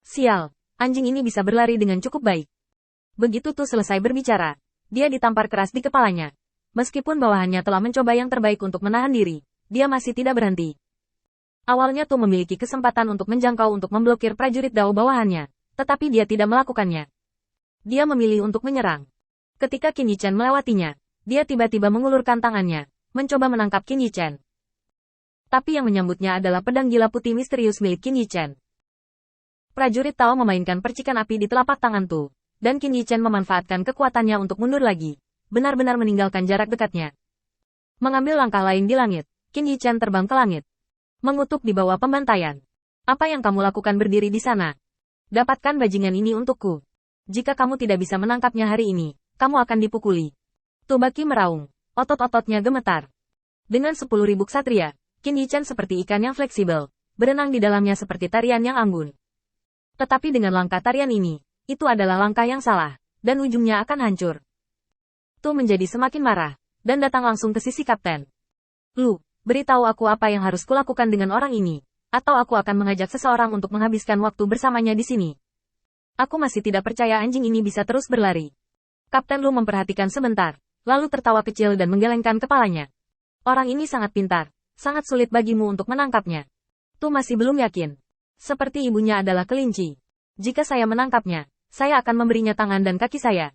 Sial, anjing ini bisa berlari dengan cukup baik. Begitu Tu selesai berbicara, dia ditampar keras di kepalanya. Meskipun bawahannya telah mencoba yang terbaik untuk menahan diri, dia masih tidak berhenti. Awalnya Tu memiliki kesempatan untuk menjangkau untuk memblokir prajurit Dao bawahannya, tetapi dia tidak melakukannya. Dia memilih untuk menyerang. Ketika Qin Yichen melewatinya, dia tiba-tiba mengulurkan tangannya, mencoba menangkap Qin Yichen. Tapi yang menyambutnya adalah pedang gila putih misterius milik Qin Yichen. Prajurit Tao memainkan percikan api di telapak tangan Tu, dan Qin Yichen memanfaatkan kekuatannya untuk mundur lagi, benar-benar meninggalkan jarak dekatnya. Mengambil langkah lain di langit, Qin Yichen terbang ke langit. Mengutuk di bawah pembantaian. Apa yang kamu lakukan berdiri di sana? Dapatkan bajingan ini untukku. Jika kamu tidak bisa menangkapnya hari ini, kamu akan dipukuli. Tu Baqi meraung, otot-ototnya gemetar. Dengan 10.000 ksatria, Qin Yichen seperti ikan yang fleksibel, berenang di dalamnya seperti tarian yang anggun. Tetapi dengan langkah tarian ini, itu adalah langkah yang salah, dan ujungnya akan hancur. Tu menjadi semakin marah, dan datang langsung ke sisi kapten. Lu, beritahu aku apa yang harus kulakukan dengan orang ini, atau aku akan mengajak seseorang untuk menghabiskan waktu bersamanya di sini. Aku masih tidak percaya anjing ini bisa terus berlari. Kapten Lu memperhatikan sebentar, lalu tertawa kecil dan menggelengkan kepalanya. Orang ini sangat pintar, sangat sulit bagimu untuk menangkapnya. Tu masih belum yakin. Seperti ibunya adalah kelinci. Jika saya menangkapnya, saya akan memberinya tangan dan kaki saya.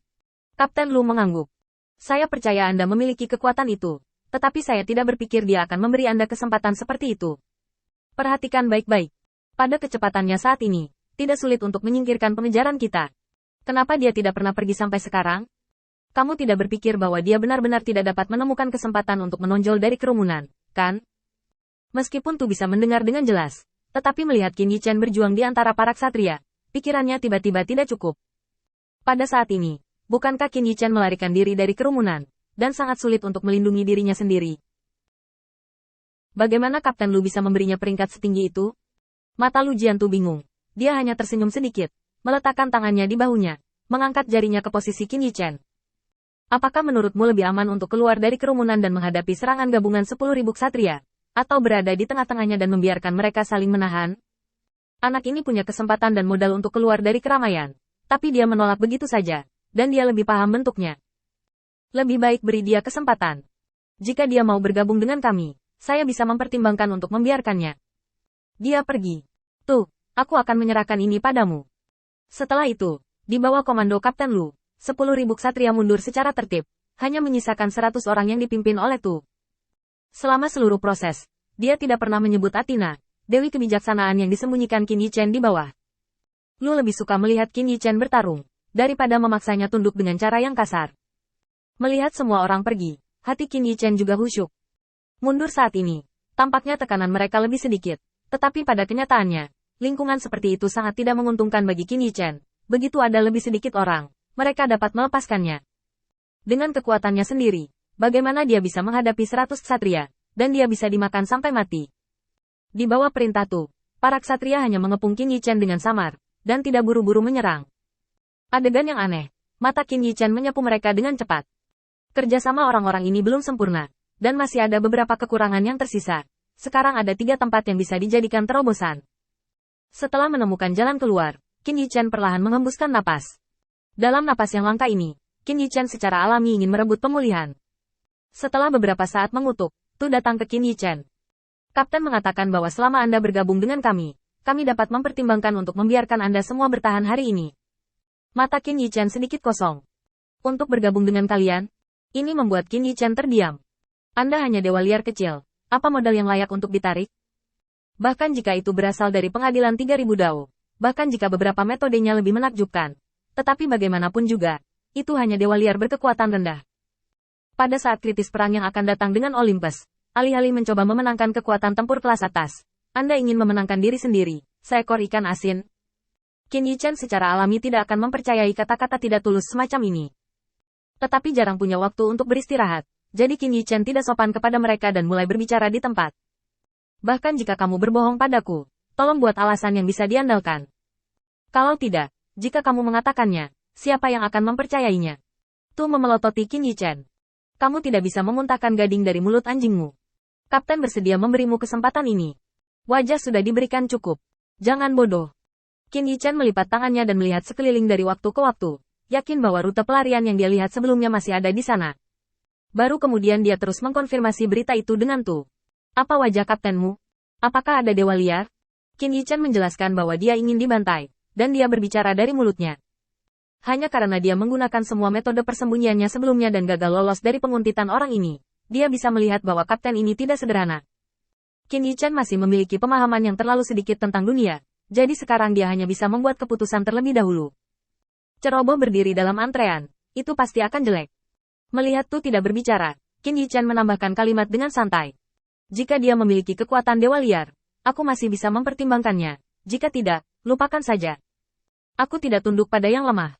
Kapten Lu mengangguk. Saya percaya Anda memiliki kekuatan itu, tetapi saya tidak berpikir dia akan memberi Anda kesempatan seperti itu. Perhatikan baik-baik. Pada kecepatannya saat ini, tidak sulit untuk menyingkirkan pengejaran kita. Kenapa dia tidak pernah pergi sampai sekarang? Kamu tidak berpikir bahwa dia benar-benar tidak dapat menemukan kesempatan untuk menonjol dari kerumunan, kan? Meskipun Tu bisa mendengar dengan jelas, tetapi melihat Qin Yichen berjuang di antara para ksatria, pikirannya tiba-tiba tidak cukup. Pada saat ini, bukankah Qin Yichen melarikan diri dari kerumunan, dan sangat sulit untuk melindungi dirinya sendiri? Bagaimana Kapten Lu bisa memberinya peringkat setinggi itu? Mata Lu Jiantu bingung. Dia hanya tersenyum sedikit, meletakkan tangannya di bahunya, mengangkat jarinya ke posisi Qin Yichen. Apakah menurutmu lebih aman untuk keluar dari kerumunan dan menghadapi serangan gabungan 10.000 ksatria? Atau berada di tengah-tengahnya dan membiarkan mereka saling menahan? Anak ini punya kesempatan dan modal untuk keluar dari keramaian, tapi dia menolak begitu saja, dan dia lebih paham bentuknya. Lebih baik beri dia kesempatan. Jika dia mau bergabung dengan kami, saya bisa mempertimbangkan untuk membiarkannya. Dia pergi. Tuh, aku akan menyerahkan ini padamu. Setelah itu, di bawah komando Kapten Lu, 10.000 ksatria mundur secara tertib, hanya menyisakan 100 orang yang dipimpin oleh Tu. Selama seluruh proses, dia tidak pernah menyebut Athena, dewi kebijaksanaan yang disembunyikan Qin Yichen di bawah. Lu lebih suka melihat Qin Yichen bertarung, daripada memaksanya tunduk dengan cara yang kasar. Melihat semua orang pergi, hati Qin Yichen juga khusyuk. Mundur saat ini, tampaknya tekanan mereka lebih sedikit, tetapi pada kenyataannya, lingkungan seperti itu sangat tidak menguntungkan bagi Qin Yichen. Begitu ada lebih sedikit orang, mereka dapat melepaskannya. Dengan kekuatannya sendiri, bagaimana dia bisa menghadapi 100 ksatria, dan dia bisa dimakan sampai mati. Di bawah perintah Tu, para ksatria hanya mengepung Qin Yichen dengan samar, dan tidak buru-buru menyerang. Adegan yang aneh, mata Qin Yichen menyapu mereka dengan cepat. Kerjasama orang-orang ini belum sempurna, dan masih ada beberapa kekurangan yang tersisa. Sekarang ada 3 tempat yang bisa dijadikan terobosan. Setelah menemukan jalan keluar, Qin Yichen perlahan menghembuskan napas. Dalam napas yang langka ini, Qin Yichen secara alami ingin merebut pemulihan. Setelah beberapa saat mengutuk, Tu datang ke Qin Yichen. Kapten mengatakan bahwa selama Anda bergabung dengan kami dapat mempertimbangkan untuk membiarkan Anda semua bertahan hari ini. Mata Qin Yichen sedikit kosong. Untuk bergabung dengan kalian? Ini membuat Qin Yichen terdiam. Anda hanya dewa liar kecil, apa modal yang layak untuk ditarik? Bahkan jika itu berasal dari pengadilan 3.000 Dao, bahkan jika beberapa metodenya lebih menakjubkan. Tetapi bagaimanapun juga, itu hanya dewa liar berkekuatan rendah. Pada saat kritis perang yang akan datang dengan Olympus, alih-alih mencoba memenangkan kekuatan tempur kelas atas, Anda ingin memenangkan diri sendiri, seekor ikan asin. Qin Yichen secara alami tidak akan mempercayai kata-kata tidak tulus semacam ini. Tetapi jarang punya waktu untuk beristirahat, jadi Qin Yichen tidak sopan kepada mereka dan mulai berbicara di tempat. Bahkan jika kamu berbohong padaku, tolong buat alasan yang bisa diandalkan. Kalau tidak, jika kamu mengatakannya, siapa yang akan mempercayainya? Tu memelototi Qin Yichen. Kamu tidak bisa memuntahkan gading dari mulut anjingmu. Kapten bersedia memberimu kesempatan ini. Wajah sudah diberikan cukup. Jangan bodoh. Qin Yichen melipat tangannya dan melihat sekeliling dari waktu ke waktu, yakin bahwa rute pelarian yang dia lihat sebelumnya masih ada di sana. Baru kemudian dia terus mengkonfirmasi berita itu dengan tuh. Apa wajah kaptenmu? Apakah ada dewa liar? Qin Yichen menjelaskan bahwa dia ingin dibantai, dan dia berbicara dari mulutnya. Hanya karena dia menggunakan semua metode persembunyiannya sebelumnya dan gagal lolos dari penguntitan orang ini, dia bisa melihat bahwa kapten ini tidak sederhana. Qin Yichen masih memiliki pemahaman yang terlalu sedikit tentang dunia, jadi sekarang dia hanya bisa membuat keputusan terlebih dahulu. Ceroboh berdiri dalam antrean, itu pasti akan jelek. Melihat Tu tidak berbicara, Qin Yichen menambahkan kalimat dengan santai. Jika dia memiliki kekuatan dewa liar, aku masih bisa mempertimbangkannya. Jika tidak, lupakan saja. Aku tidak tunduk pada yang lemah.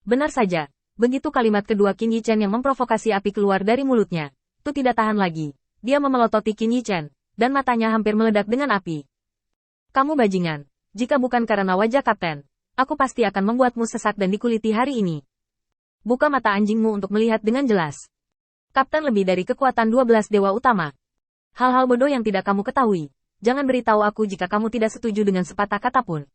Benar saja, begitu kalimat kedua Qin Yichen yang memprovokasi api keluar dari mulutnya. Tu tidak tahan lagi. Dia memelototi Qin Yichen, dan matanya hampir meledak dengan api. Kamu bajingan. Jika bukan karena wajah kapten, aku pasti akan membuatmu sesak dan dikuliti hari ini. Buka mata anjingmu untuk melihat dengan jelas. Kapten lebih dari kekuatan 12 dewa utama. Hal-hal bodoh yang tidak kamu ketahui. Jangan beritahu aku jika kamu tidak setuju dengan sepatah kata pun.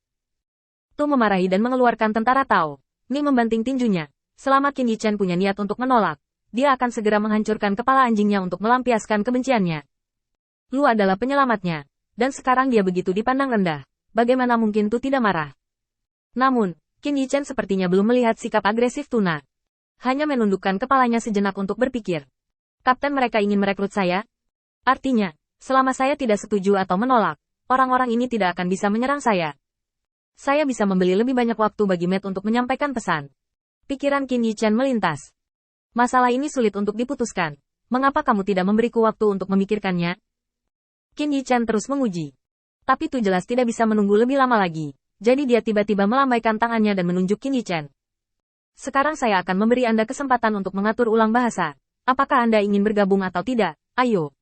Tu memarahi dan mengeluarkan tentara Tao. Ni membanting tinjunya. Selama Qin Yichen punya niat untuk menolak, dia akan segera menghancurkan kepala anjingnya untuk melampiaskan kebenciannya. Lu adalah penyelamatnya. Dan sekarang dia begitu dipandang rendah. Bagaimana mungkin Tu tidak marah? Namun, Qin Yichen sepertinya belum melihat sikap agresif Tuna. Hanya menundukkan kepalanya sejenak untuk berpikir. Kapten mereka ingin merekrut saya? Artinya, selama saya tidak setuju atau menolak, orang-orang ini tidak akan bisa menyerang saya. Saya bisa membeli lebih banyak waktu bagi Matt untuk menyampaikan pesan. Pikiran Qin Yichen melintas. Masalah ini sulit untuk diputuskan. Mengapa kamu tidak memberiku waktu untuk memikirkannya? Qin Yichen terus menguji. Tapi Tu jelas tidak bisa menunggu lebih lama lagi. Jadi dia tiba-tiba melambaikan tangannya dan menunjuk Qin Yichen. Sekarang saya akan memberi Anda kesempatan untuk mengatur ulang bahasa. Apakah Anda ingin bergabung atau tidak? Ayo.